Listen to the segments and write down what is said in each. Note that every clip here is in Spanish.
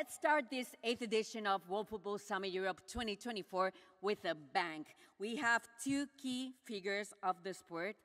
let's start this 8th edition of World Football Summit Europe 2024 with a bang. We have two key figures of the sport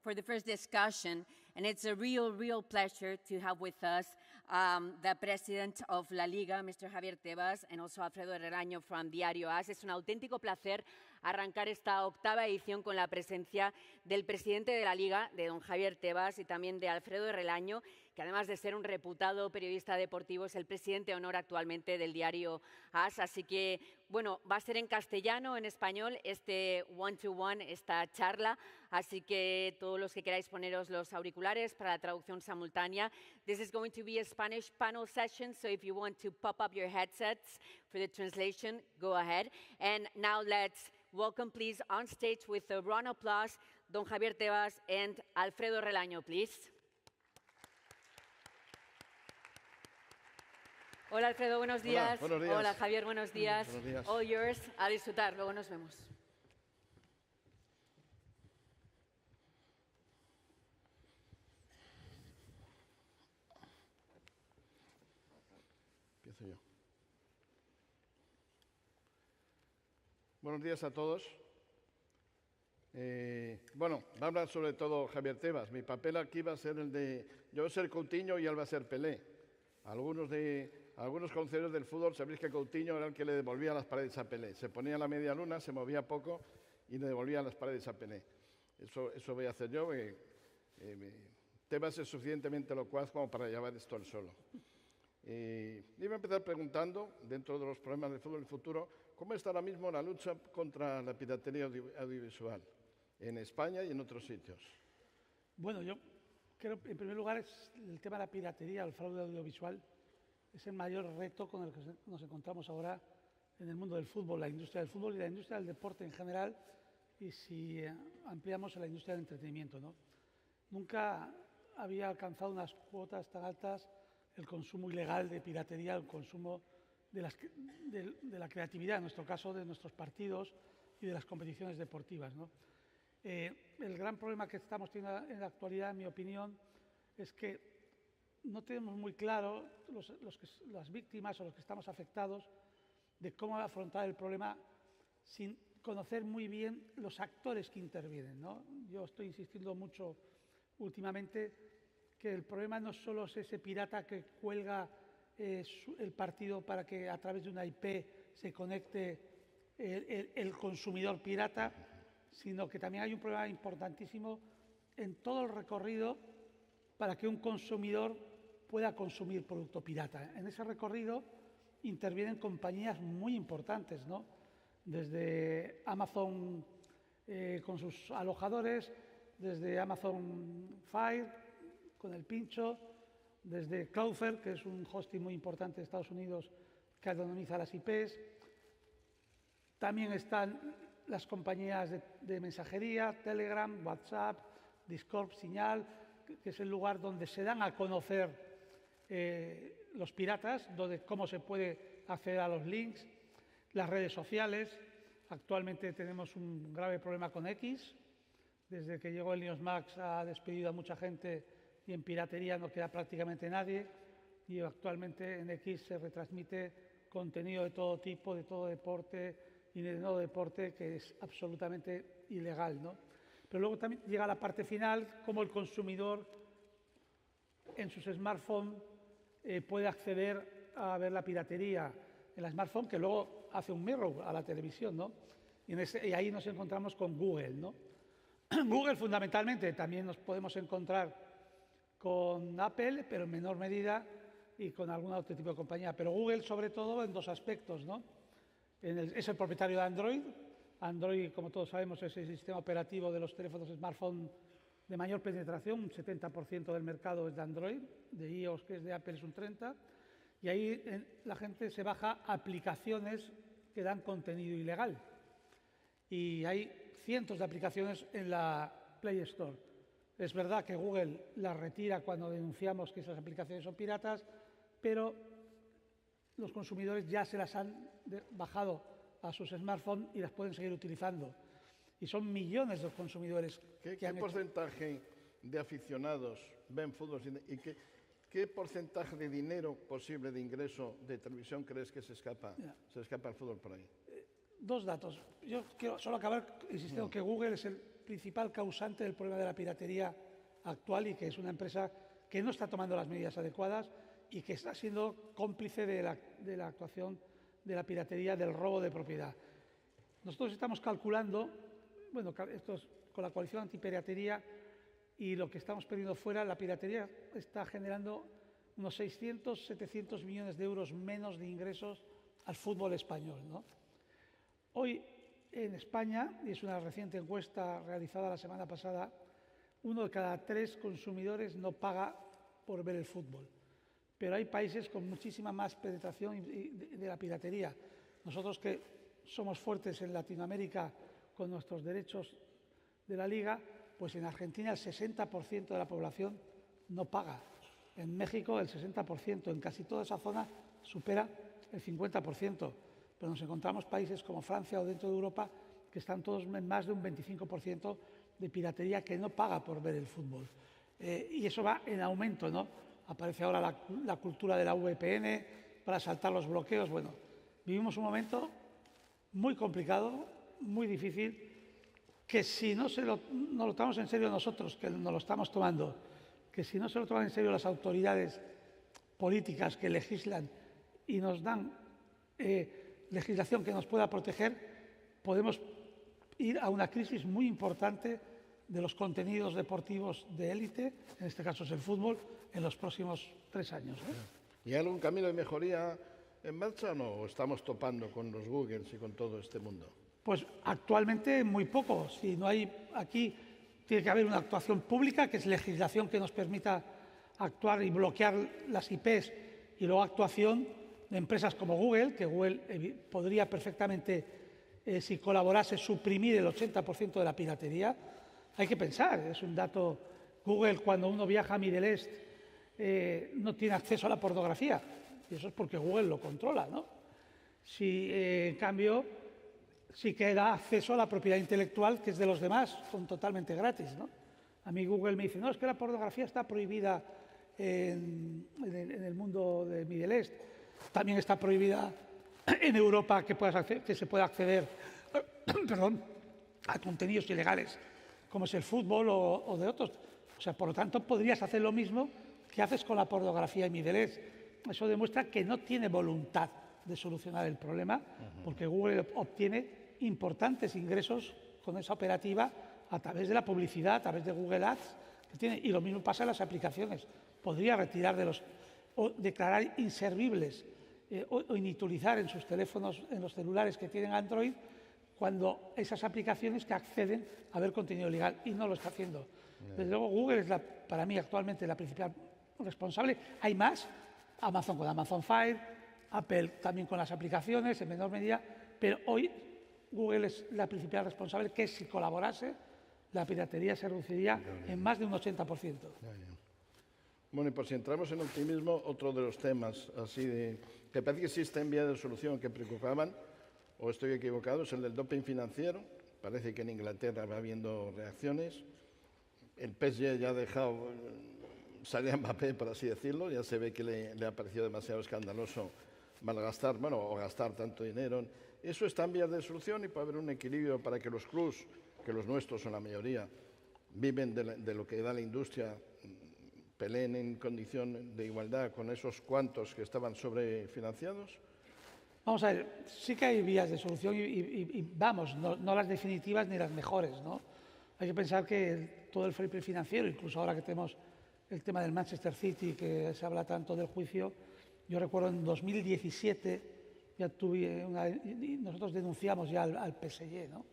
for the first discussion, and it's a real pleasure to have with us the president of La Liga, Mr. Javier Tebas, and also Alfredo Relaño from Diario AS. Es un auténtico placer arrancar esta octava edición con la presencia del presidente de la Liga, de don Javier Tebas, y también de Alfredo Relaño, que además de ser un reputado periodista deportivo, es el presidente de honor actualmente del Diario AS. Así que, bueno, va a ser en castellano, en español, este one-to-one, esta charla. Así que todos los que queráis poneros los auriculares para la traducción simultánea. This is going to be a Spanish panel session, so if you want to pop up your headsets for the translation, go ahead. And now let's welcome, please, on stage with a round of applause, don Javier Tebas and Alfredo Relaño, please. Hola Alfredo, buenos días. Hola, buenos días. Hola Javier, buenos días. Buenos días. All yours. A disfrutar, luego nos vemos. Empiezo yo. Buenos días a todos. Bueno, va a hablar sobre todo Javier Tebas. Mi papel aquí va a ser el de... Yo voy a ser Coutinho y él va a ser Pelé. Algunos conocedores del fútbol sabéis que Coutinho era el que le devolvía las paredes a Pelé. Se ponía la media luna, se movía poco y le devolvía las paredes a Pelé. Eso voy a hacer yo. Tebas es suficientemente locuaz como para llevar esto al solo. Iba a empezar preguntando, dentro de los problemas del fútbol del futuro, ¿cómo está ahora mismo la lucha contra la piratería audiovisual en España y en otros sitios? Bueno, yo creo que en primer lugar es el tema de la piratería, el fraude audiovisual, es el mayor reto con el que nos encontramos ahora en el mundo del fútbol, la industria del fútbol y la industria del deporte en general, y si ampliamos a la industria del entretenimiento, ¿no? Nunca había alcanzado unas cuotas tan altas el consumo ilegal de piratería, el consumo de la creatividad, en nuestro caso, de nuestros partidos y de las competiciones deportivas, ¿no? El gran problema que estamos teniendo en la actualidad, en mi opinión, es que no tenemos muy claro las víctimas o los que estamos afectados de cómo afrontar el problema sin conocer muy bien los actores que intervienen, ¿no? Yo estoy insistiendo mucho últimamente que el problema no solo es ese pirata que cuelga el partido para que a través de una IP se conecte el consumidor pirata, sino que también hay un problema importantísimo en todo el recorrido para que un consumidor pueda consumir producto pirata. En ese recorrido intervienen compañías muy importantes, ¿no? Desde Amazon con sus alojadores, desde Amazon Fire con el pincho, desde Cloudflare, que es un hosting muy importante de Estados Unidos que anonimiza las IPs. También están las compañías de mensajería, Telegram, WhatsApp, Discord, Signal, que es el lugar donde se dan a conocer los piratas, cómo se puede acceder a los links, las redes sociales. Actualmente tenemos un grave problema con X. Desde que llegó Elon Musk ha despedido a mucha gente y en piratería no queda prácticamente nadie. Y actualmente en X se retransmite contenido de todo tipo, de todo deporte y de no deporte, que es absolutamente ilegal, ¿no? Pero luego también llega la parte final, cómo el consumidor en sus smartphones puede acceder a ver la piratería en la smartphone, que luego hace un mirror a la televisión, ¿no? Y ahí nos encontramos con Google, ¿no? Google fundamentalmente, también nos podemos encontrar con Apple, pero en menor medida, y con algún otro tipo de compañía. Pero Google, sobre todo, en dos aspectos, ¿no? Es el propietario de Android. Android, como todos sabemos, es el sistema operativo de los teléfonos smartphone de mayor penetración. Un 70% del mercado es de Android, de iOS, que es de Apple, es un 30%. Y ahí la gente se baja aplicaciones que dan contenido ilegal. Y hay cientos de aplicaciones en la Play Store. Es verdad que Google las retira cuando denunciamos que esas aplicaciones son piratas, pero los consumidores ya se las han bajado a sus smartphones y las pueden seguir utilizando. Y son millones de consumidores. ¿Qué porcentaje de aficionados ven fútbol y qué ¿qué porcentaje de dinero posible de ingreso de televisión crees que se escapa al fútbol por ahí? Dos datos. Yo quiero solo acabar insistiendo que Google es el principal causante del problema de la piratería actual y que es una empresa que no está tomando las medidas adecuadas y que está siendo cómplice de la actuación de la piratería, del robo de propiedad. Nosotros estamos calculando, bueno, esto es con la coalición antipiratería y lo que estamos perdiendo fuera, la piratería está generando unos 600, 700 millones de euros menos de ingresos al fútbol español, ¿no? Hoy en España, y es una reciente encuesta realizada la semana pasada, 1 de cada 3 consumidores no paga por ver el fútbol. Pero hay países con muchísima más penetración de la piratería. Nosotros que somos fuertes en Latinoamérica con nuestros derechos de la Liga, pues en Argentina el 60% de la población no paga. En México el 60%, en casi toda esa zona supera el 50%. Pero nos encontramos países como Francia o dentro de Europa que están todos en más de un 25% de piratería que no paga por ver el fútbol. Y eso va en aumento, ¿no? Aparece ahora la cultura de la VPN para saltar los bloqueos. Bueno, vivimos un momento muy complicado, muy difícil, que si no lo tomamos en serio nosotros, que no lo estamos tomando, que si no se lo toman en serio las autoridades políticas que legislan y nos dan legislación que nos pueda proteger, podemos ir a una crisis muy importante de los contenidos deportivos de élite, en este caso es el fútbol, en los próximos 3 años. ¿Y hay algún camino de mejoría en marcha o no? ¿O estamos topando con los Googles y con todo este mundo? Pues actualmente muy poco. Si no hay aquí, tiene que haber una actuación pública, que es legislación que nos permita actuar y bloquear las IPs, y luego actuación de empresas como Google, que Google podría perfectamente, si colaborase, suprimir el 80% de la piratería. Hay que pensar, es un dato, Google cuando uno viaja a Middle East no tiene acceso a la pornografía, y eso es porque Google lo controla, ¿no? Si en cambio sí que da acceso a la propiedad intelectual que es de los demás, son totalmente gratis, ¿no? A mí Google me dice, no, es que la pornografía está prohibida en el mundo de Middle East. También está prohibida en Europa que se pueda acceder a contenidos ilegales, como es el fútbol o de otros. O sea, por lo tanto, podrías hacer lo mismo que haces con la pornografía en Middle East. Eso demuestra que no tiene voluntad de solucionar el problema, porque Google obtiene importantes ingresos con esa operativa a través de la publicidad, a través de Google Ads, que tiene, y lo mismo pasa en las aplicaciones. Podría retirar o declarar inservibles o inutilizar en sus teléfonos, en los celulares que tienen Android, cuando esas aplicaciones que acceden a ver contenido ilegal, y no lo está haciendo. Desde luego, Google es para mí actualmente la principal responsable. Hay más, Amazon con Amazon Fire, Apple también con las aplicaciones en menor medida, pero hoy Google es la principal responsable, que si colaborase, la piratería se reduciría en más de un 80%. Bueno, y por si entramos en optimismo, otro de los temas así que parece que existen vías de solución que preocupaban, o estoy equivocado, es el del doping financiero. Parece que en Inglaterra va habiendo reacciones. El PSG ya ha dejado salir a Mbappé, por así decirlo. Ya se ve que le ha parecido demasiado escandaloso malgastar, bueno, o gastar tanto dinero. Eso está en vías de solución y puede haber un equilibrio para que los clubs, que los nuestros son la mayoría, viven de lo que da la industria, peleen en condición de igualdad con esos cuantos que estaban sobrefinanciados. Vamos a ver, sí que hay vías de solución y vamos, no las definitivas ni las mejores, ¿no? Hay que pensar que todo el fair play financiero, incluso ahora que tenemos el tema del Manchester City, que se habla tanto del juicio, yo recuerdo en 2017 ya nosotros denunciamos ya al PSG, ¿no?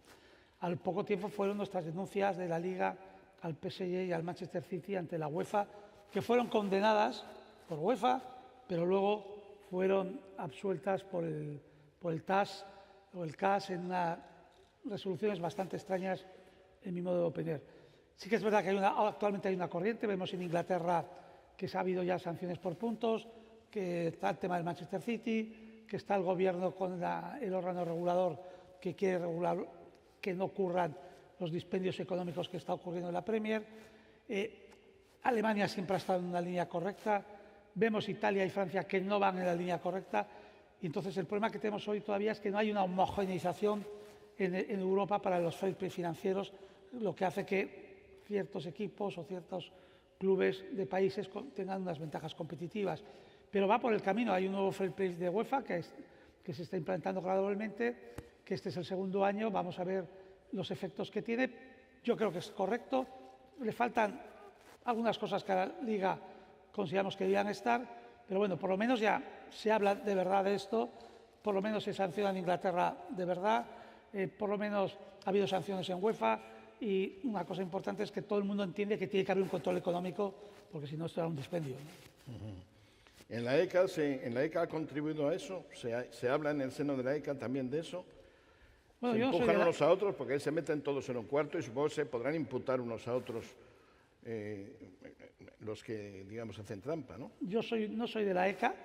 Al poco tiempo fueron nuestras denuncias de la Liga al PSG y al Manchester City ante la UEFA, que fueron condenadas por UEFA, pero luego fueron absueltas por el TAS o el CAS en unas resoluciones bastante extrañas, en mi modo de opinar. Sí que es verdad que actualmente hay una corriente, vemos en Inglaterra que ha habido ya sanciones por puntos, que está el tema del Manchester City, que está el gobierno con el órgano regulador que quiere regular que no ocurran los dispendios económicos que está ocurriendo en la Premier. Alemania siempre ha estado en una línea correcta. vemos Italia y Francia que no van en la línea correcta, y entonces el problema que tenemos hoy todavía es que no hay una homogeneización en Europa para los fair play financieros, lo que hace que ciertos equipos o ciertos clubes de países tengan unas ventajas competitivas. Pero va por el camino, hay un nuevo fair play de UEFA que se está implantando gradualmente, que este es el segundo año, vamos a ver los efectos que tiene. Yo creo que es correcto, le faltan algunas cosas que a la Liga consideramos que debían estar, pero bueno, por lo menos ya se habla de verdad de esto, por lo menos se sanciona en Inglaterra de verdad, por lo menos ha habido sanciones en UEFA, y una cosa importante es que todo el mundo entiende que tiene que haber un control económico, porque si no esto era un dispendio, ¿no? En la ECA ha contribuido a eso, se habla en el seno de la ECA también de eso. Bueno, Se yo no soy empujan de la- unos a otros porque se meten todos en un cuarto y supongo que se podrán imputar unos a otros los que, digamos, hacen trampa, ¿no? no soy de la ECA,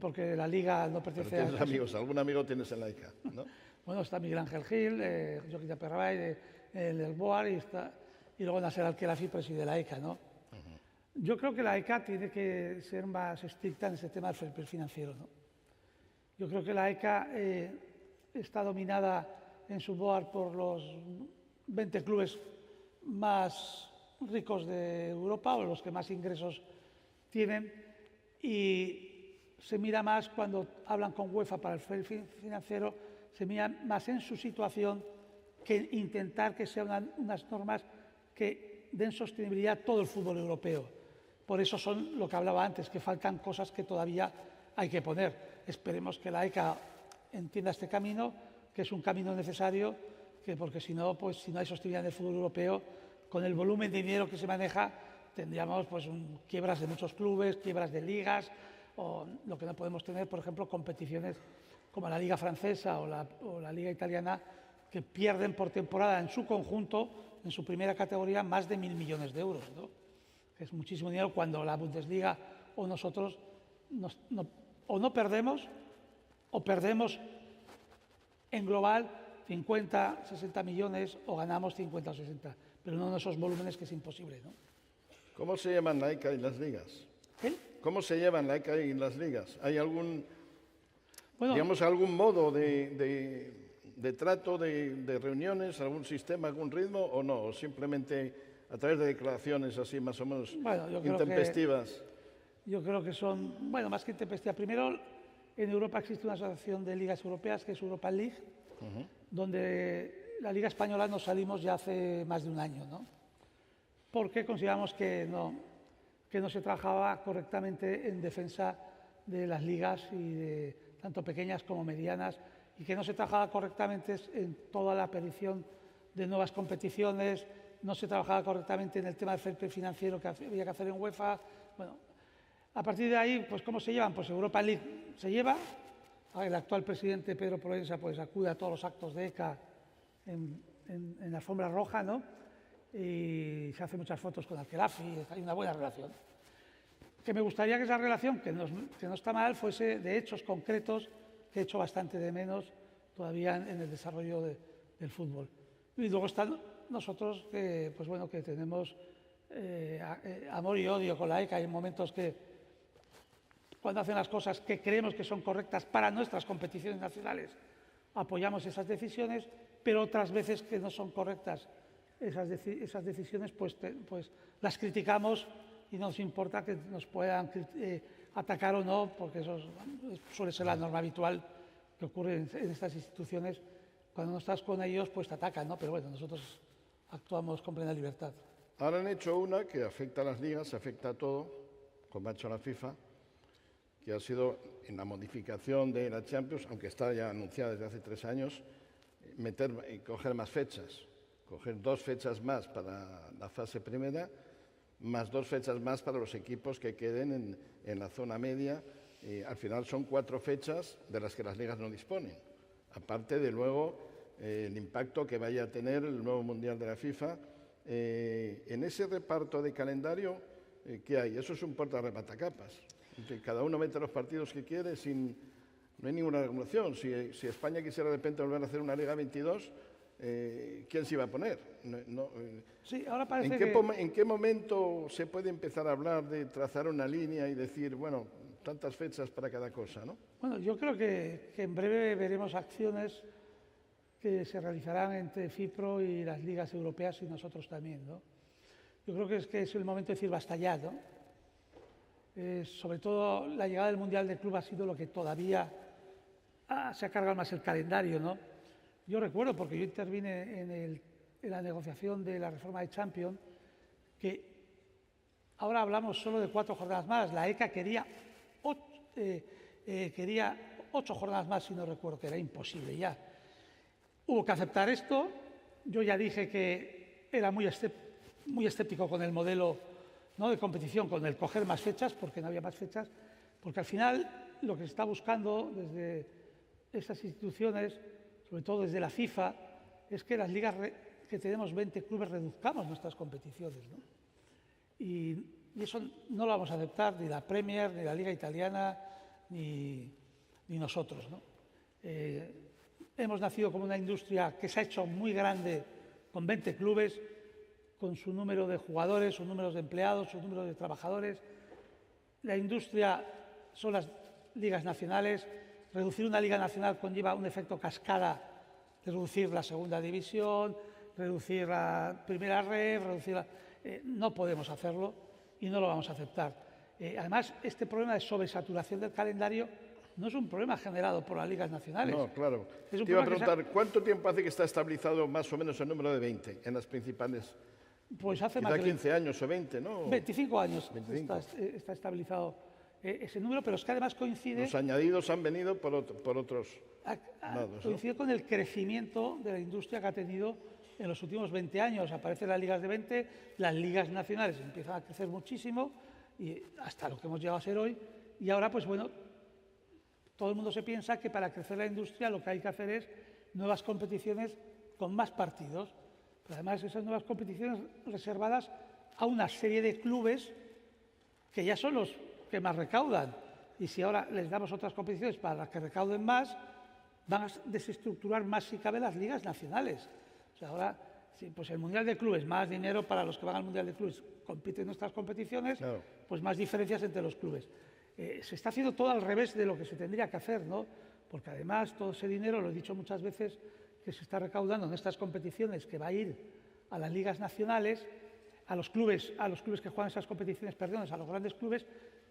porque la Liga no Pero pertenece tienes amigos, algún amigo tienes en la ECA, ¿no? Bueno, está Miguel Ángel Gil, Joaquín Perrabay, el Boar, y luego Nasser Al-Khelaifi preside la ECA, ¿no? Yo creo que la ECA tiene que ser más estricta en ese tema del fair play financiero, ¿no? Yo creo que la ECA está dominada en su board por los 20 clubes más ricos de Europa o los que más ingresos tienen, y se mira más cuando hablan con UEFA para el fair play financiero, se mira más en su situación que intentar que sean unas normas que den sostenibilidad a todo el fútbol europeo. Por eso son lo que hablaba antes, que faltan cosas que todavía hay que poner. Esperemos que la ECA entienda este camino, que es un camino necesario, porque si no, pues si no hay sostenibilidad en el fútbol europeo, con el volumen de dinero que se maneja, tendríamos pues quiebras de muchos clubes, quiebras de ligas, o lo que no podemos tener, por ejemplo, competiciones como la Liga Francesa o la Liga Italiana, que pierden por temporada en su conjunto, en su primera categoría, más de 1.000 millones de euros, ¿no? Es muchísimo dinero cuando la Bundesliga o nosotros o no perdemos, o perdemos en global 50, 60 millones o ganamos 50 o 60, pero no en esos volúmenes que es imposible, ¿no? ¿Cómo se llevan la ECA y las ligas? ¿Eh? ¿Cómo se llevan la ECA y las ligas? ¿Hay algún, Bueno, digamos, algún modo de trato, de reuniones, algún sistema, algún ritmo o no? ¿O simplemente a través de declaraciones así más o menos Bueno, yo creo intempestivas? yo creo que son, bueno, más que intempestiva. Primero, en Europa existe una asociación de ligas europeas que es Europa League, donde la Liga Española nos salimos ya hace más de un año, ¿no? Porque consideramos que no se trabajaba correctamente en defensa de las ligas, y de tanto pequeñas como medianas, y que no se trabajaba correctamente en toda la aparición de nuevas competiciones, no se trabajaba correctamente en el tema del fair play financiero que había que hacer en UEFA. Bueno, a partir de ahí, pues ¿cómo se llevan? Pues Europa League se lleva. El actual presidente Pedro Proensa pues acude a todos los actos de ECA en la alfombra roja, ¿no? Y se hace muchas fotos con Al-Khelaifi, hay una buena relación. Que me gustaría que esa relación, que no está mal, fuese de hechos concretos, que he hecho bastante de menos todavía en el desarrollo del fútbol. Y luego están nosotros que, pues bueno, que tenemos amor y odio con la ECA. Hay momentos que, cuando hacen las cosas que creemos que son correctas para nuestras competiciones nacionales, apoyamos esas decisiones, pero otras veces que no son correctas esas decisiones, pues las criticamos y no nos importa que nos puedan atacar o no, porque eso suele ser la norma habitual que ocurre en estas instituciones. Cuando no estás con ellos, pues te atacan, ¿no? Pero bueno, nosotros actuamos con plena libertad. Ahora han hecho una que afecta a las ligas, afecta a todo, como ha hecho la FIFA, que ha sido en la modificación de la Champions, aunque está ya anunciada desde hace 3 años, coger más fechas, coger 2 fechas más para la fase primera, más 2 fechas más para los equipos que queden en la zona media. Al final son 4 fechas de las que las ligas no disponen, aparte de luego el impacto que vaya a tener el nuevo Mundial de la FIFA. En ese reparto de calendario, ¿qué hay? Eso es un porta-repatacapas. Cada uno mete los partidos que quiere no hay ninguna regulación. Si España quisiera de repente volver a hacer una Liga 22, ¿quién se iba a poner? Sí, ahora parece ¿En qué momento se puede empezar a hablar de trazar una línea y decir, bueno, tantas fechas para cada cosa, ¿no? Bueno, yo creo que en breve veremos acciones que se realizarán entre FIPRO y las ligas europeas y nosotros también, ¿no? Yo creo que es el momento de decir basta ya, ¿no? Sobre todo la llegada del Mundial de Club ha sido lo que todavía se ha cargado más el calendario, ¿no? Yo recuerdo, porque yo intervine en la negociación de la reforma de Champions, que ahora hablamos solo de 4 jornadas más. La ECA quería 8 jornadas más, si no recuerdo, que era imposible ya. Hubo que aceptar esto. Yo ya dije que era muy escéptico con el modelo, ¿no?, de competición, con el coger más fechas, porque no había más fechas, porque al final lo que se está buscando desde esas instituciones, sobre todo desde la FIFA, es que las ligas que tenemos 20 clubes reduzcamos nuestras competiciones, ¿no? Y eso no lo vamos a aceptar ni la Premier, ni la Liga Italiana, ni nosotros, ¿no? Hemos nacido como una industria que se ha hecho muy grande con 20 clubes, con su número de jugadores, sus números de empleados, sus números de trabajadores. La industria son las ligas nacionales. Reducir una liga nacional conlleva un efecto cascada de reducir la segunda división, reducir la primera red, no podemos hacerlo y no lo vamos a aceptar. Además, este problema de sobresaturación del calendario no es un problema generado por las ligas nacionales. No, claro. Te iba a preguntar, ¿cuánto tiempo hace que está estabilizado más o menos el número de 20 en las principales? Pues hace más de 15 años o 20, ¿no? 25 años 25. Está estabilizado ese número, pero es que además coincide... Los añadidos han venido por otros lados, coincide, ¿no?, con el crecimiento de la industria que ha tenido en los últimos 20 años. Aparecen las ligas de 20, las ligas nacionales empiezan a crecer muchísimo, y hasta lo que hemos llegado a ser hoy. Y ahora, pues bueno, todo el mundo se piensa que para crecer la industria lo que hay que hacer es nuevas competiciones con más partidos. Pero además, esas nuevas competiciones reservadas a una serie de clubes que ya son los que más recaudan. Y si ahora les damos otras competiciones para que recauden más, van a desestructurar más, si cabe, las ligas nacionales. O sea, ahora, sí, pues el Mundial de Clubes, más dinero para los que van al Mundial de Clubes, compiten en nuestras competiciones, claro, pues más diferencias entre los clubes. Se está haciendo todo al revés de lo que se tendría que hacer, ¿no? Porque además todo ese dinero, lo he dicho muchas veces, que se está recaudando en estas competiciones, que va a ir a las ligas nacionales, a los clubes que juegan esas competiciones, perdón, a los grandes clubes,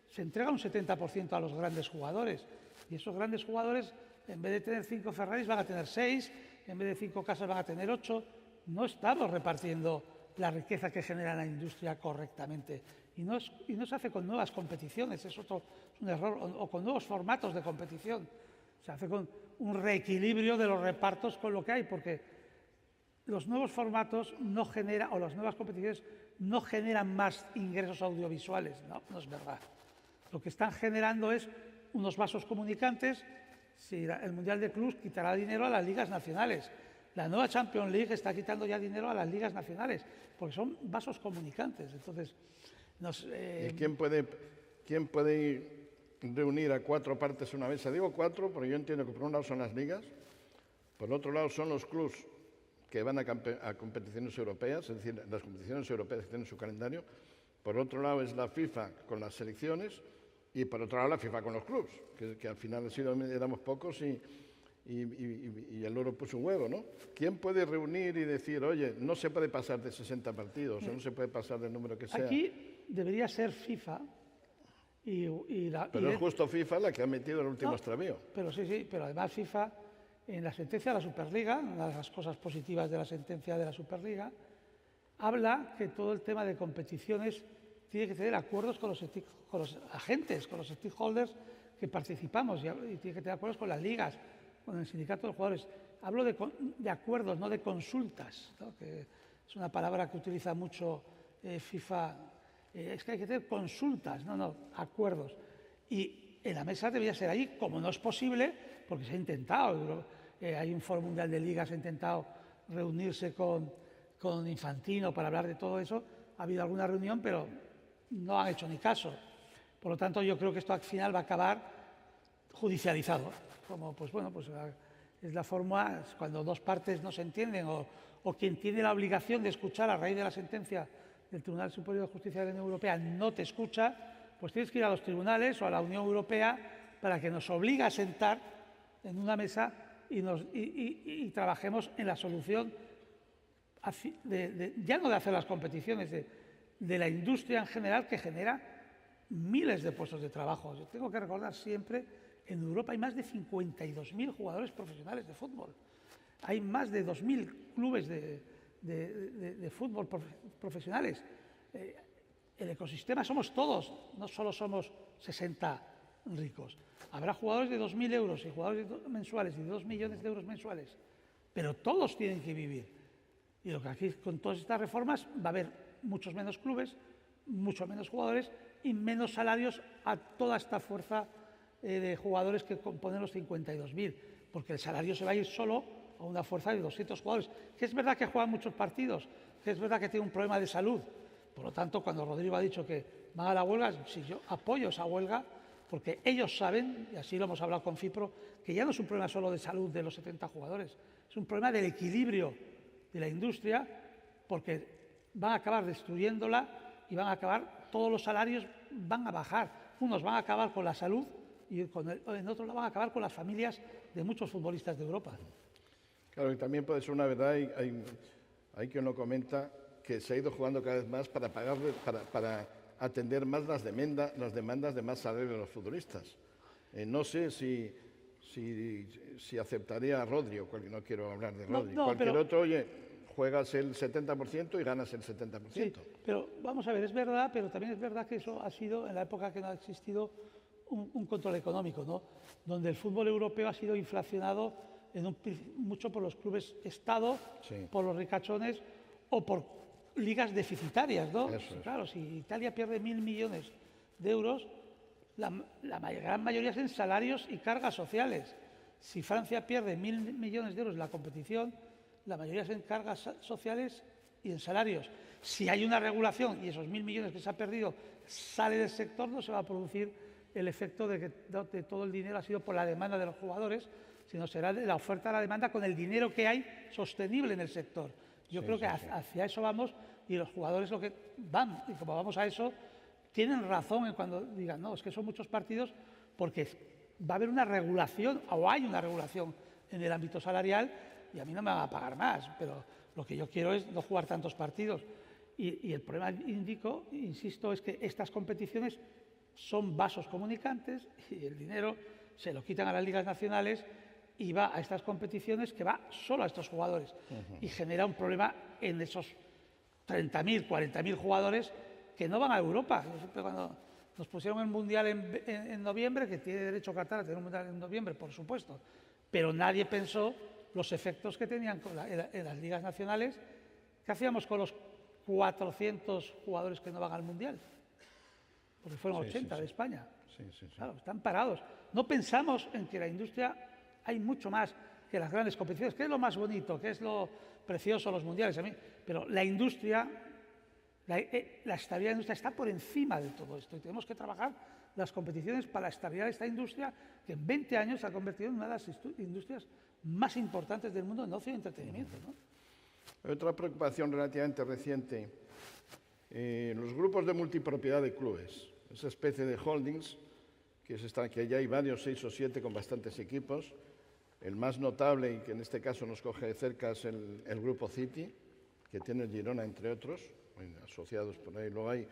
se entrega un 70% a los grandes jugadores. Y esos grandes jugadores, en vez de tener 5 Ferraris, van a tener 6, en vez de 5 casas van a tener 8. No estamos repartiendo la riqueza que genera la industria correctamente. Y no se hace con nuevas competiciones, es un error, o con nuevos formatos de competición. Se hace con un reequilibrio de los repartos con lo que hay, porque los nuevos formatos no generan, o las nuevas competiciones no generan más ingresos audiovisuales. No, no es verdad. Lo que están generando es unos vasos comunicantes. Si el Mundial de Clubs quitará dinero a las ligas nacionales. La nueva Champions League está quitando ya dinero a las ligas nacionales, porque son vasos comunicantes. Entonces, ¿Y quién puede reunir a 4 partes en una mesa? Digo 4 porque yo entiendo que por un lado son las ligas, por otro lado son los clubs que van a competiciones europeas, es decir, las competiciones europeas que tienen su calendario, por otro lado es la FIFA con las selecciones y por otro lado la FIFA con los clubs, que al final éramos pocos y el loro puso un huevo, ¿no? ¿Quién puede reunir y decir, oye, no se puede pasar de 60 partidos o no se puede pasar del número que sea? Aquí debería ser FIFA. Pero es justo FIFA la que ha metido el último extravío. Pero sí, pero además FIFA, en la sentencia de la Superliga, una de las cosas positivas de la sentencia de la Superliga, habla que todo el tema de competiciones tiene que tener acuerdos con los agentes, con los stakeholders que participamos, y tiene que tener acuerdos con las ligas, con el sindicato de los jugadores. Hablo de acuerdos, no de consultas, ¿no?, que es una palabra que utiliza mucho FIFA. Es que hay que tener consultas, no, acuerdos. Y en la mesa debería ser ahí, como no es posible, porque se ha intentado. Hay un Foro Mundial de Ligas, ha intentado reunirse con Infantino para hablar de todo eso. Ha habido alguna reunión, pero no han hecho ni caso. Por lo tanto, yo creo que esto al final va a acabar judicializado. Como, pues bueno, pues Es la forma cuando dos partes no se entienden o quien tiene la obligación de escuchar a raíz de la sentencia del Tribunal Superior de Justicia de la Unión Europea no te escucha, pues tienes que ir a los tribunales o a la Unión Europea para que nos obligue a sentar en una mesa y trabajemos en la solución ya no de hacer las competiciones, de la industria en general que genera miles de puestos de trabajo. Yo tengo que recordar siempre, en Europa hay más de 52.000 jugadores profesionales de fútbol. Hay más de 2.000 clubes de fútbol profesionales. El ecosistema somos todos, no solo somos 60 ricos. Habrá jugadores de 2.000 euros y jugadores mensuales y de 2 millones de euros mensuales, pero todos tienen que vivir. Y lo que aquí, con todas estas reformas, va a haber muchos menos clubes, muchos menos jugadores y menos salarios a toda esta fuerza de jugadores que componen los 52.000, porque el salario se va a ir solo a una fuerza de 200 jugadores, que es verdad que juegan muchos partidos, que es verdad que tiene un problema de salud. Por lo tanto, cuando Rodrigo ha dicho que van a la huelga, sí, yo apoyo esa huelga, porque ellos saben, y así lo hemos hablado con FIPRO, que ya no es un problema solo de salud de los 70 jugadores, es un problema del equilibrio de la industria, porque van a acabar destruyéndola y van a acabar, todos los salarios van a bajar. Unos van a acabar con la salud y en otros van a acabar con las familias de muchos futbolistas de Europa. Claro, y también puede ser una verdad, hay quien lo comenta, que se ha ido jugando cada vez más para para atender más las demandas de más salario de los futbolistas. No sé si aceptaría a Rodri, no quiero hablar de Rodri. Cualquier otro, oye, juegas el 70% y ganas el 70%. Sí, pero vamos a ver, es verdad, pero también es verdad que eso ha sido en la época que no ha existido un control económico, ¿no? Donde el fútbol europeo ha sido inflacionado mucho por los clubes Estado, sí, por los ricachones o por ligas deficitarias, ¿no? Claro, si Italia pierde 1.000 millones de euros, la gran mayoría es en salarios y cargas sociales. Si Francia pierde 1.000 millones de euros en la competición, la mayoría es en cargas sociales y en salarios. Si hay una regulación y esos 1.000 millones que se ha perdido sale del sector, no se va a producir el efecto de que todo el dinero ha sido por la demanda de los jugadores, sino será de la oferta a la demanda con el dinero que hay sostenible en el sector. Yo creo que hacia eso vamos y los jugadores lo que van, y como vamos a eso, tienen razón en cuando digan, no, es que son muchos partidos porque va a haber una regulación o hay una regulación en el ámbito salarial y a mí no me van a pagar más, pero lo que yo quiero es no jugar tantos partidos. Y el problema, insisto, es que estas competiciones son vasos comunicantes y el dinero se lo quitan a las ligas nacionales y va a estas competiciones que va solo a estos jugadores y genera un problema en esos 30.000, 40.000 jugadores que no van a Europa. Yo siempre cuando nos pusieron el Mundial en noviembre, que tiene derecho Qatar a tener un Mundial en noviembre, por supuesto, pero nadie pensó los efectos que tenían en las ligas nacionales. ¿Qué hacíamos con los 400 jugadores que no van al Mundial? Porque fueron 80 de España. Claro, están parados. No pensamos en que la industria hay mucho más que las grandes competiciones, que es lo más bonito, que es lo precioso, los mundiales, pero la industria, la estabilidad de la industria está por encima de todo esto y tenemos que trabajar las competiciones para la estabilidad de esta industria que en 20 años se ha convertido en una de las industrias más importantes del mundo en ocio y entretenimiento, ¿no? Otra preocupación relativamente reciente, los grupos de multipropiedad de clubes, esa especie de holdings que ya hay varios, 6 o 7 con bastantes equipos. El más notable, y que en este caso nos coge de cerca, es el Grupo City, que tiene el Girona, entre otros, asociados por ahí lo hay.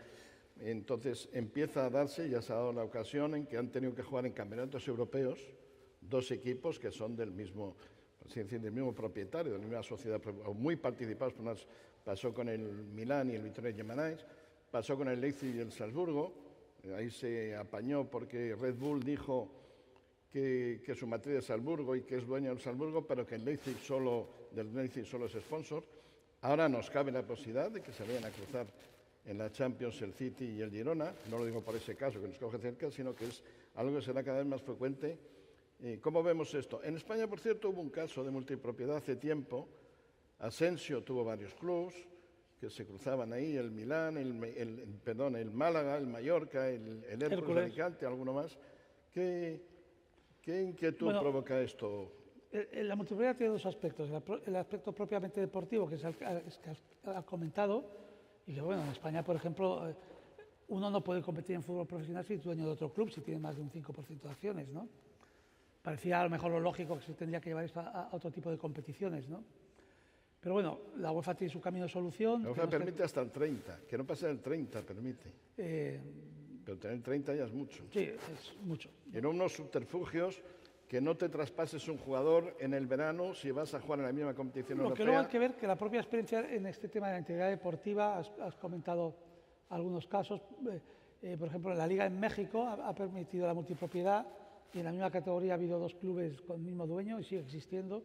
Entonces empieza a darse, ya se ha dado la ocasión, en que han tenido que jugar en campeonatos europeos 2 equipos que son del mismo, así decir, del mismo propietario, de la misma sociedad, muy participados. Pasó con el Milán y el Vittoria Guimarães, pasó con el Leipzig y el Salzburgo. Ahí se apañó porque Red Bull dijo que su matriz es Salzburgo y que es dueño del Salzburgo, pero que el Leipzig solo es sponsor. Ahora nos cabe la posibilidad de que se vayan a cruzar en la Champions el City y el Girona. No lo digo por ese caso que nos coge cerca, sino que es algo que será cada vez más frecuente. ¿Cómo vemos esto? En España, por cierto, hubo un caso de multipropiedad hace tiempo. Asensio tuvo varios clubes que se cruzaban ahí, el Milán, el Málaga, el Mallorca, el Hércules Alicante, alguno más. ¿Qué inquietud provoca esto? La multiplicidad tiene dos aspectos. El aspecto propiamente deportivo, que es el que has comentado, y que, bueno, en España, por ejemplo, uno no puede competir en fútbol profesional si es dueño de otro club, si tiene más de un 5% de acciones, ¿no? Parecía a lo mejor lo lógico que se tendría que llevar esto a otro tipo de competiciones, ¿no? Pero bueno, la UEFA tiene su camino de solución. La UEFA permite hasta el 30, que no pase del 30, permite. Pero tener 30 ya es mucho. Sí, es mucho. Y en unos subterfugios que no te traspases un jugador en el verano si vas a jugar en la misma competición Lo europea. que luego hay que ver que la propia experiencia en este tema de la integridad deportiva, has comentado algunos casos, por ejemplo, la Liga en México ha permitido la multipropiedad y en la misma categoría ha habido 2 clubes con el mismo dueño y sigue existiendo.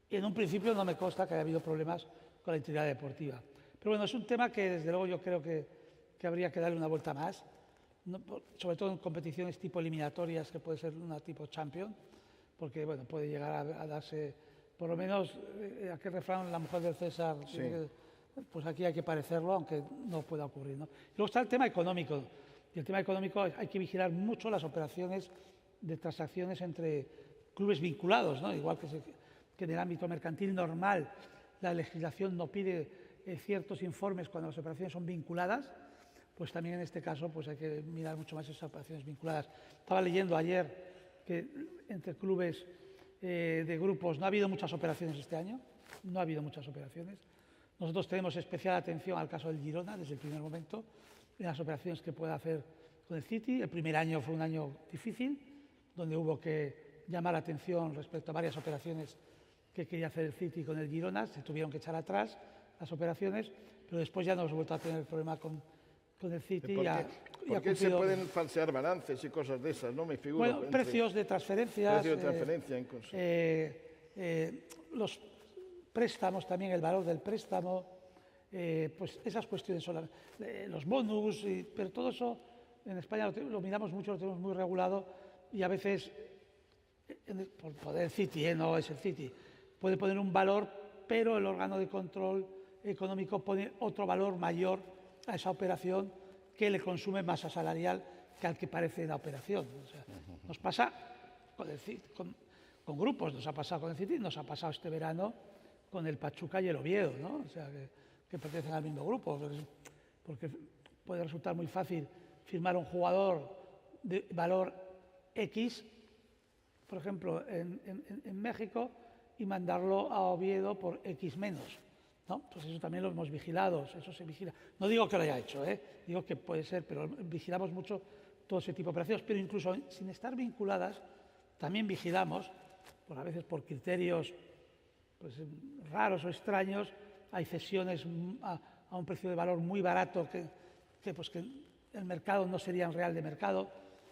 Y en un principio no me consta que haya habido problemas con la integridad deportiva. Pero bueno, es un tema que desde luego yo creo que habría que darle una vuelta más, no, sobre todo en competiciones tipo eliminatorias, que puede ser una tipo Champions, porque bueno, puede llegar a darse, por lo menos aquel refrán, la mujer del César, Sí. pues aquí hay que parecerlo, aunque no pueda ocurrir, ¿no? Y luego está el tema económico. Y el tema económico hay que vigilar mucho las operaciones de transacciones entre clubes vinculados, ¿no? Igual que en el ámbito mercantil normal la legislación no pide ciertos informes cuando las operaciones son vinculadas, pues también en este caso pues hay que mirar mucho más esas operaciones vinculadas. Estaba leyendo ayer que entre clubes de grupos no ha habido muchas operaciones este año, no ha habido muchas operaciones. Nosotros tenemos especial atención al caso del Girona desde el primer momento, en las operaciones que pueda hacer con el City. El primer año fue un año difícil, donde hubo que llamar la atención respecto a varias operaciones que quería hacer el City con el Girona, se tuvieron que echar atrás las operaciones, pero después ya no hemos vuelto a tener problema con el City. ¿Por qué se pueden falsear balances y cosas de esas? No me figuro. Bueno, precios de transferencias. Precios de transferencia incluso. Los préstamos también, el valor del préstamo, pues esas cuestiones son los bonus, pero todo eso en España lo miramos mucho, lo tenemos muy regulado y a veces, por poder el City, no es el City, puede poner un valor, pero el órgano de control económico pone otro valor mayor a esa operación que le consume masa salarial que al que parece la operación. O sea, nos pasa con grupos, nos ha pasado con el City, nos ha pasado este verano con el Pachuca y el Oviedo, ¿no? O sea, que pertenecen al mismo grupo, porque puede resultar muy fácil firmar un jugador de valor X, por ejemplo, en México, y mandarlo a Oviedo por X menos, ¿no? Pues eso también lo hemos vigilado, eso se vigila. No digo que lo haya hecho, digo que puede ser, pero vigilamos mucho todo ese tipo de operaciones, pero incluso sin estar vinculadas, también vigilamos, a veces por criterios pues, raros o extraños, hay cesiones a un precio de valor muy barato que el mercado no sería real de mercado.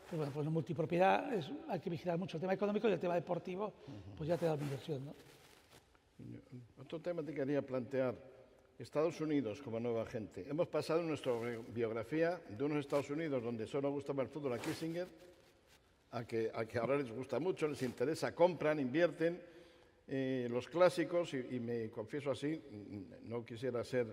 Pero bueno, pues en multipropiedad hay que vigilar mucho el tema económico y el tema deportivo, pues ya te da una inversión, ¿no? Otro tema te quería plantear. Estados Unidos como nueva agente. Hemos pasado en nuestra biografía de unos Estados Unidos donde solo gustaba el fútbol a Kissinger, a que ahora les gusta mucho, les interesa, compran, invierten los clásicos y me confieso así, no quisiera ser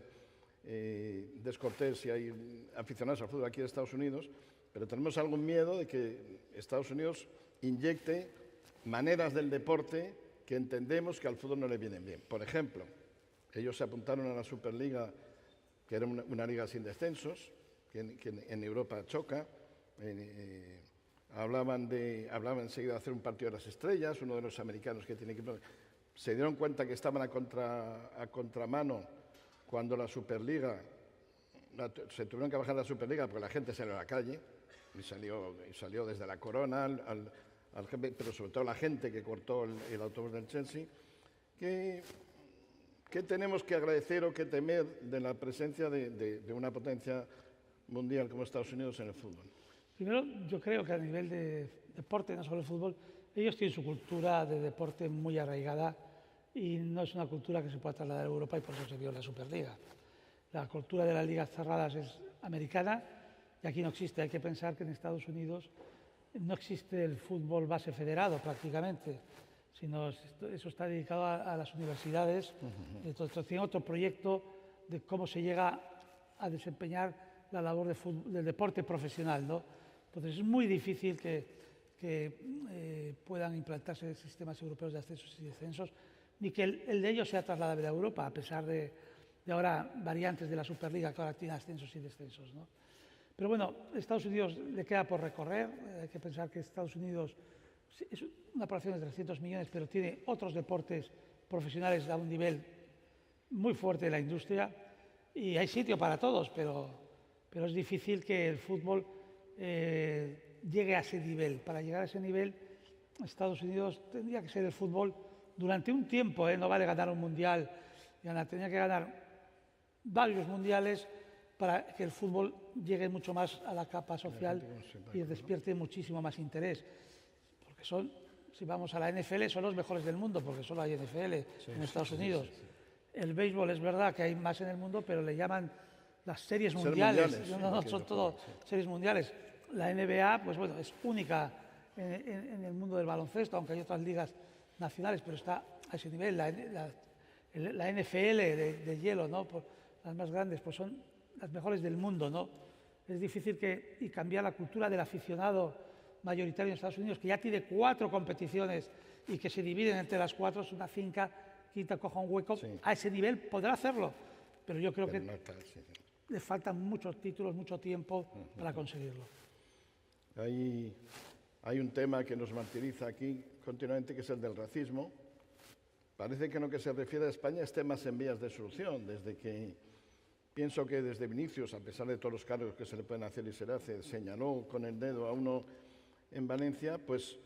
descortés si hay aficionados al fútbol aquí en Estados Unidos, pero tenemos algún miedo de que Estados Unidos inyecte maneras del deporte que entendemos que al fútbol no le vienen bien. Por ejemplo, ellos se apuntaron a la Superliga, que era una liga sin descensos, que en Europa choca. Hablaban enseguida de hacer un partido de las estrellas, uno de los americanos que tiene que... Se dieron cuenta que estaban a contramano cuando la Superliga... Se tuvieron que bajar la Superliga porque la gente salió a la calle y salió desde la Corona al jefe, pero sobre todo la gente que cortó el autobús del Chelsea. ¿Qué tenemos que agradecer o que temer de la presencia de una potencia mundial como Estados Unidos en el fútbol? Primero, yo creo que a nivel de deporte, no solo el fútbol, ellos tienen su cultura de deporte muy arraigada y no es una cultura que se pueda trasladar a Europa y por eso se vio la Superliga. La cultura de las ligas cerradas es americana y aquí no existe. Hay que pensar que en Estados Unidos no existe el fútbol base federado prácticamente, sino eso está dedicado a las universidades. Entonces, tiene otro proyecto de cómo se llega a desempeñar la labor del deporte profesional, ¿no? Entonces es muy difícil que que puedan implantarse sistemas europeos de ascensos y descensos, ni que el de ellos sea trasladable a Europa, a pesar de ahora variantes de la Superliga que ahora tiene ascensos y descensos, ¿no? Pero bueno, Estados Unidos le queda por recorrer. Hay que pensar que Estados Unidos es una población de 300 millones, pero tiene otros deportes profesionales a un nivel muy fuerte de la industria y hay sitio para todos, pero es difícil que el fútbol llegue a ese nivel. Para llegar a ese nivel, Estados Unidos tendría que ser el fútbol durante un tiempo, no vale ganar un mundial, tendría que ganar varios mundiales para que el fútbol llegue mucho más a la capa social y despierte muchísimo más interés. Porque si vamos a la NFL, son los mejores del mundo, porque solo hay NFL en Estados Unidos. El béisbol es verdad que hay más en el mundo, pero le llaman las series mundiales. No, son todo series mundiales. La NBA, pues bueno, es única en el mundo del baloncesto, aunque hay otras ligas nacionales, pero está a ese nivel. La NFL de hielo, ¿no? Las más grandes, pues son las mejores del mundo, ¿no? Es difícil cambiar la cultura del aficionado mayoritario en Estados Unidos, que ya tiene 4 competiciones y que se dividen entre las 4, es una finca, quinta coja un hueco. Sí. A ese nivel podrá hacerlo, pero yo creo que no está, le faltan muchos títulos, mucho tiempo para conseguirlo. Hay un tema que nos martiriza aquí continuamente, que es el del racismo. Parece que en lo que se refiere a España esté más en vías de solución, pienso que desde Vinicius, a pesar de todos los cargos que se le pueden hacer y se le hace, señaló con el dedo a uno en Valencia, pues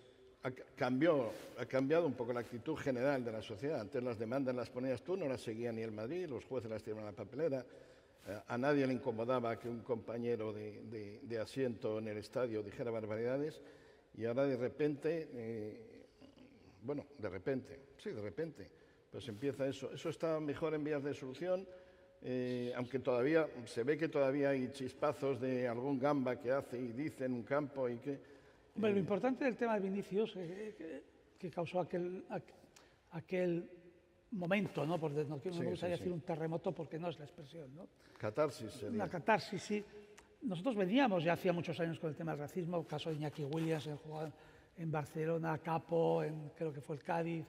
ha cambiado un poco la actitud general de la sociedad. Antes las demandas las ponías tú, no las seguía ni el Madrid, los jueces las tiraban a la papelera. A nadie le incomodaba que un compañero de asiento en el estadio dijera barbaridades, y ahora de repente, pues empieza eso. Eso está mejor en vías de solución. Aunque todavía se ve que todavía hay chispazos de algún gamba que hace y dice en un campo y que... Bueno, lo importante del tema de Vinicius, que causó aquel momento, ¿no? Porque no me gustaría decir un terremoto porque no es la expresión, ¿no? Catarsis sería. Una catarsis, sí. Nosotros veníamos ya hacía muchos años con el tema del racismo, el caso de Iñaki Williams, en Barcelona, Capo, creo que fue el Cádiz.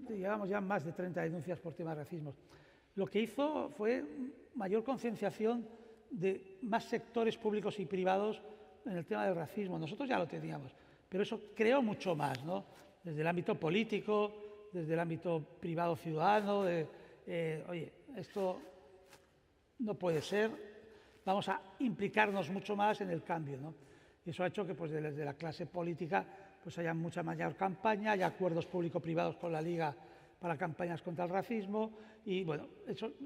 Llevamos ya más de 30 denuncias por temas de racismo. Lo que hizo fue mayor concienciación de más sectores públicos y privados en el tema del racismo. Nosotros ya lo teníamos, pero eso creó mucho más, ¿no? Desde el ámbito político, desde el ámbito privado ciudadano, oye, esto no puede ser, vamos a implicarnos mucho más en el cambio, ¿no? Y eso ha hecho que pues, desde la clase política pues, haya mucha mayor campaña, haya acuerdos público-privados con la Liga para campañas contra el racismo. Y bueno,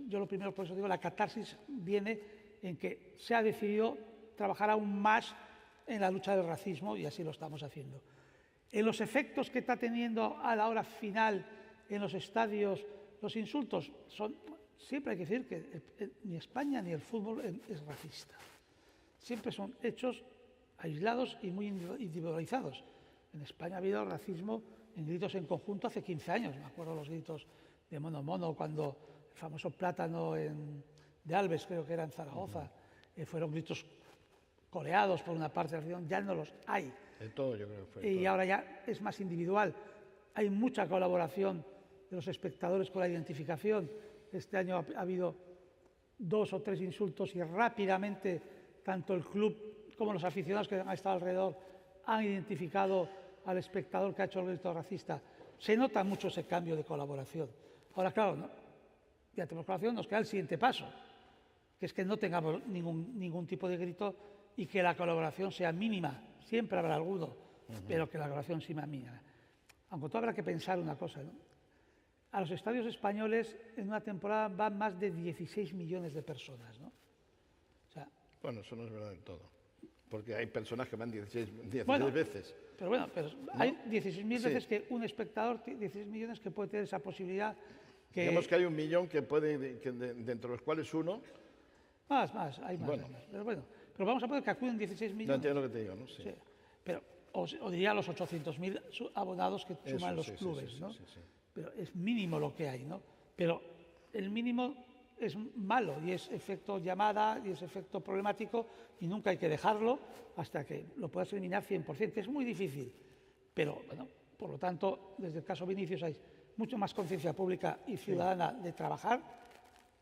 yo lo primero, por eso digo, la catarsis viene en que se ha decidido trabajar aún más en la lucha del racismo y así lo estamos haciendo. En los efectos que está teniendo a la hora final en los estadios, los insultos siempre hay que decir que ni España ni el fútbol es racista. Siempre son hechos aislados y muy individualizados. En España ha habido racismo en gritos en conjunto hace 15 años. Me acuerdo los gritos de Mono Mono, cuando el famoso plátano de Alves, creo que era en Zaragoza, fueron gritos coreados por una parte de la región, ya no los hay. De todo, yo creo que fue. Y ahora ya es más individual. Hay mucha colaboración de los espectadores con la identificación. Este año ha habido 2 o 3 insultos y rápidamente tanto el club como los aficionados que han estado alrededor han identificado al espectador que ha hecho el grito racista. Se nota mucho ese cambio de colaboración. Ahora, claro, ¿no? Ya tenemos colaboración, nos queda el siguiente paso, que es que no tengamos ningún tipo de grito y que la colaboración sea mínima. Siempre habrá alguno, pero que la colaboración sea mínima. Aunque todo habrá que pensar una cosa, ¿no? A los estadios españoles en una temporada van más de 16 millones de personas, ¿no? O sea, bueno, eso no es verdad del todo, porque hay personas que van 16 veces. Pero bueno, hay 16.000 veces que un espectador, 16 millones que puede tener esa posibilidad. Digamos que hay 1 millón que puede, de entre los cuales uno... Más, hay más. Bueno. Pero bueno, vamos a poner que acuden 16 millones. No entiendo lo que te digo, ¿no? Sí. Sí. Pero, o diría los 800.000 abonados que suman los clubes, ¿no? Sí. Pero es mínimo lo que hay, ¿no? Pero el mínimo es malo y es efecto llamada y es efecto problemático y nunca hay que dejarlo hasta que lo puedas eliminar 100%, que es muy difícil. Pero, bueno, por lo tanto, desde el caso Vinicius hay mucha más conciencia pública y ciudadana de trabajar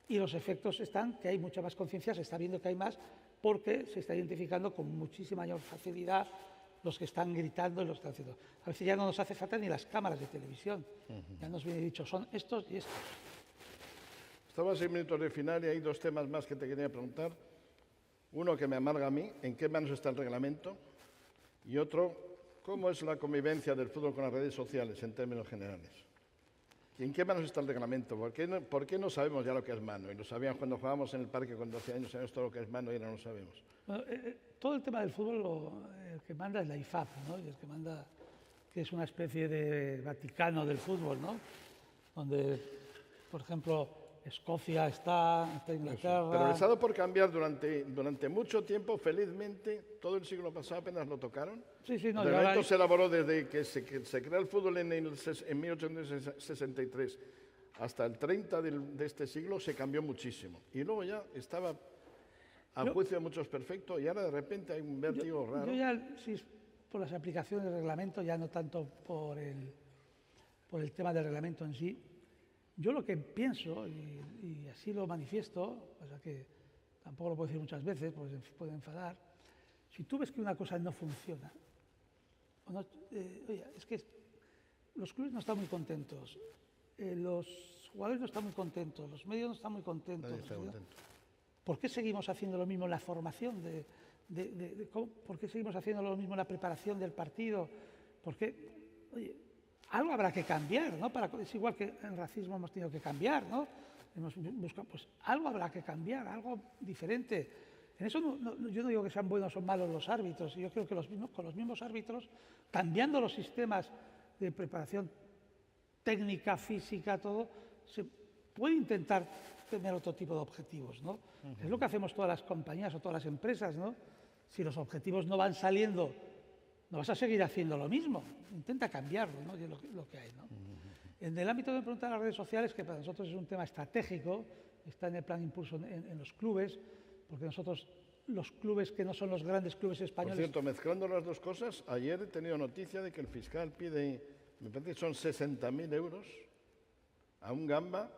y los efectos están que hay mucha más conciencia, se está viendo que hay más porque se está identificando con muchísima mayor facilidad los que están gritando y los que están haciendo. A veces ya no nos hace falta ni las cámaras de televisión, ya nos viene dicho, son estos y estos. Estamos a 6 minutos de final y hay dos temas más que te quería preguntar. Uno que me amarga a mí, ¿en qué manos está el reglamento? Y otro, ¿cómo es la convivencia del fútbol con las redes sociales en términos generales? ¿Y en qué manos está el reglamento? ¿Por qué no sabemos ya lo que es mano? Y lo sabíamos cuando jugábamos en el parque con 12 años, sabemos todo lo que es mano y ahora no lo sabemos. Bueno, todo el tema del fútbol, el que manda es la IFAB, ¿no? Y el que manda, que es una especie de Vaticano del fútbol, ¿no? Donde, por ejemplo, Escocia está Inglaterra. Pero les ha dado por cambiar durante mucho tiempo, felizmente, todo el siglo pasado apenas lo tocaron. Sí, sí, no, el reglamento se elaboró desde que se crea el fútbol en 1863 hasta el 30 de este siglo, se cambió muchísimo. Y luego ya estaba, a juicio de muchos, perfecto, y ahora de repente hay un vértigo raro. Yo ya, si es por las aplicaciones del reglamento, ya no tanto por el tema del reglamento en sí. Yo lo que pienso, y así lo manifiesto, o sea que tampoco lo puedo decir muchas veces, porque se puede enfadar, si tú ves que una cosa no funciona, oye, es que los clubes no están muy contentos, los jugadores no están muy contentos, los medios no están muy contentos. Nadie está contento. ¿Por qué seguimos haciendo lo mismo en la formación? ¿Por qué seguimos haciendo lo mismo en la preparación del partido? ¿Por qué? Oye, algo habrá que cambiar, ¿no? Es igual que en racismo hemos tenido que cambiar, ¿no? Hemos buscado, pues algo habrá que cambiar, algo diferente. En eso yo no digo que sean buenos o malos los árbitros, yo creo que con los mismos árbitros, cambiando los sistemas de preparación técnica, física, todo, se puede intentar tener otro tipo de objetivos, ¿no? Es lo que hacemos todas las compañías o todas las empresas, ¿no? Si los objetivos no van saliendo, no vas a seguir haciendo lo mismo. Intenta cambiarlo, ¿no? Es lo que hay, ¿no? En el ámbito de preguntar a las redes sociales, que para nosotros es un tema estratégico, está en el plan impulso en los clubes, porque nosotros, los clubes que no son los grandes clubes españoles... Por cierto, mezclando las dos cosas, ayer he tenido noticia de que el fiscal pide, me parece que son 60.000 euros a un gamba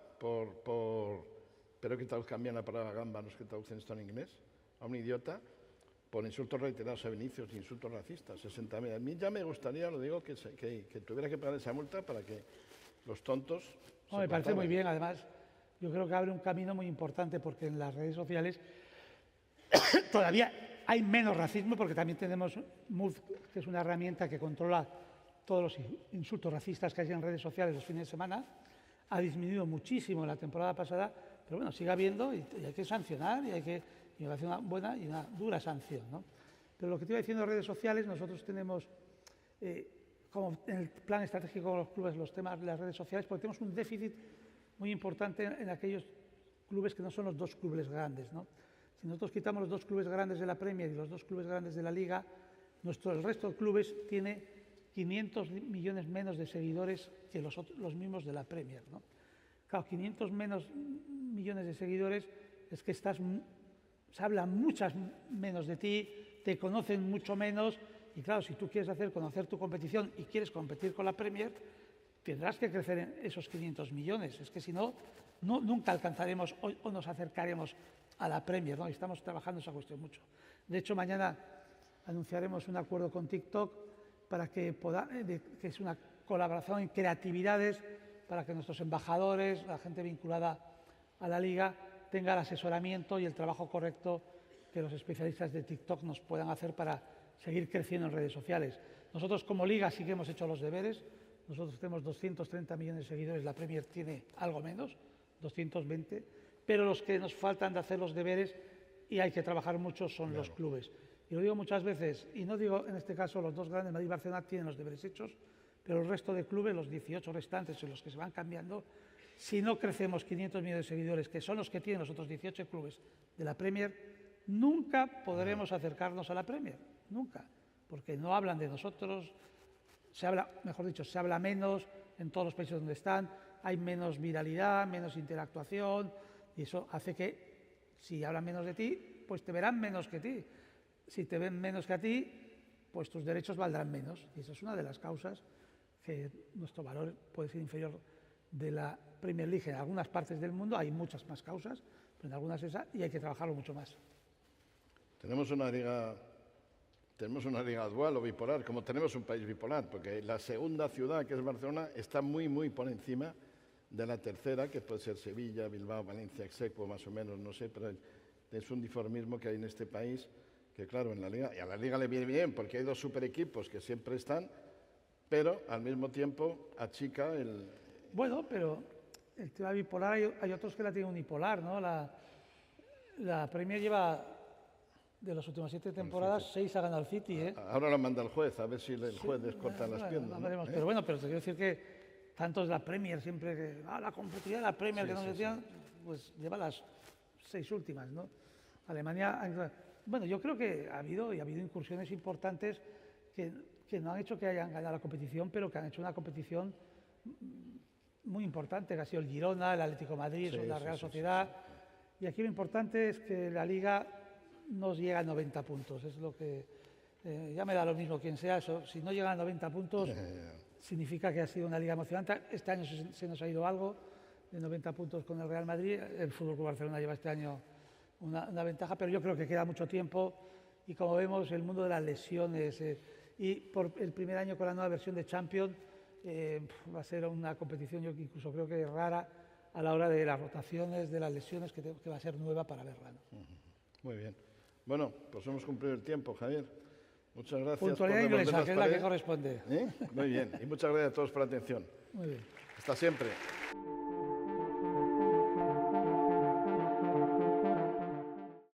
pero que cambian la palabra gamba, no es que traducen esto en inglés, a un idiota, por insultos reiterados a Vinicius, insultos racistas, 60.000. A mí ya me gustaría, lo digo, que tuviera que pagar esa multa para que los tontos... No, me parece muy bien, además, yo creo que abre un camino muy importante porque en las redes sociales todavía hay menos racismo porque también tenemos MUF, que es una herramienta que controla todos los insultos racistas que hay en redes sociales los fines de semana. Ha disminuido muchísimo en la temporada pasada, pero bueno, sigue habiendo y hay que sancionar y hay que hacer una buena y una dura sanción, ¿no? Pero lo que te iba diciendo de redes sociales, nosotros tenemos, como en el plan estratégico de los clubes, los temas de las redes sociales, porque tenemos un déficit muy importante en aquellos clubes que no son los dos clubes grandes, ¿no? Si nosotros quitamos los dos clubes grandes de la Premier y los dos clubes grandes de la Liga, el resto de clubes tiene 500 millones menos de seguidores que los mismos de la Premier, ¿no? Claro, 500 millones de seguidores es que se habla muchas menos de ti, te conocen mucho menos y claro, si tú quieres conocer tu competición y quieres competir con la Premier, tendrás que crecer en esos 500 millones. Es que si no, nunca alcanzaremos o nos acercaremos a la Premier, ¿no? Y estamos trabajando esa cuestión mucho. De hecho, mañana anunciaremos un acuerdo con TikTok para que es una colaboración en creatividades para que nuestros embajadores, la gente vinculada a la Liga, tenga el asesoramiento y el trabajo correcto que los especialistas de TikTok nos puedan hacer para seguir creciendo en redes sociales. Nosotros como Liga sí que hemos hecho los deberes. Nosotros tenemos 230 millones de seguidores, la Premier tiene algo menos, 220, pero los que nos faltan de hacer los deberes y hay que trabajar mucho son los clubes. Y lo digo muchas veces, y no digo en este caso los dos grandes, Madrid y Barcelona, tienen los deberes hechos, pero el resto de clubes, los 18 restantes en los que se van cambiando, si no crecemos 500 millones de seguidores, que son los que tienen los otros 18 clubes de la Premier, nunca podremos acercarnos a la Premier, nunca, porque no hablan de nosotros, se habla menos en todos los países donde están, hay menos viralidad, menos interactuación, Y eso hace que, si hablan menos de ti, pues te verán menos que ti. Si te ven menos que a ti, pues tus derechos valdrán menos. Y esa es una de las causas que nuestro valor puede ser inferior de la Premier League. En algunas partes del mundo hay muchas más causas, pero en algunas esa, y hay que trabajarlo mucho más. Tenemos una liga dual o bipolar, como tenemos un país bipolar, porque la segunda ciudad, que es Barcelona, está muy, muy por encima de la tercera, que puede ser Sevilla, Bilbao, Valencia, Execuo, más o menos, no sé, pero es un diformismo que hay en este país, que claro, en la liga, y a la liga le viene bien, porque hay dos super equipos que siempre están, pero al mismo tiempo achica el... Bueno, pero el tema bipolar, hay otros que la tienen unipolar, ¿no? La Premier lleva, de las últimas 7 temporadas, 6 ha ganado el City, ¿eh? Ahora lo manda el juez, a ver si el juez les corta las piernas. Veremos, ¿no? pero bueno, pero te quiero decir que tanto es la Premier siempre que la competitividad de la Premier que nos decían, pues lleva las 6 últimas, ¿no? Alemania, bueno, yo creo que ha habido incursiones importantes que no han hecho que hayan ganado la competición, pero que han hecho una competición muy importante, que ha sido el Girona, el Atlético de Madrid, la Real Sociedad. Y aquí lo importante es que la Liga nos llega a 90 puntos, es lo que ya me da lo mismo quien sea eso. Si no llega a 90 puntos, significa que ha sido una liga emocionante. Este año se nos ha ido algo de 90 puntos con el Real Madrid. El Fútbol Club Barcelona lleva este año una ventaja, pero yo creo que queda mucho tiempo. Y como vemos, el mundo de las lesiones y por el primer año con la nueva versión de Champions va a ser una competición, yo incluso creo que rara a la hora de las rotaciones, de las lesiones, que va a ser nueva para verla, ¿no? Muy bien. Bueno, pues hemos cumplido el tiempo, Javier. Muchas gracias. Puntualidad inglesa, que es la que corresponde. Muy bien. Y muchas gracias a todos por la atención. Muy bien. Hasta siempre.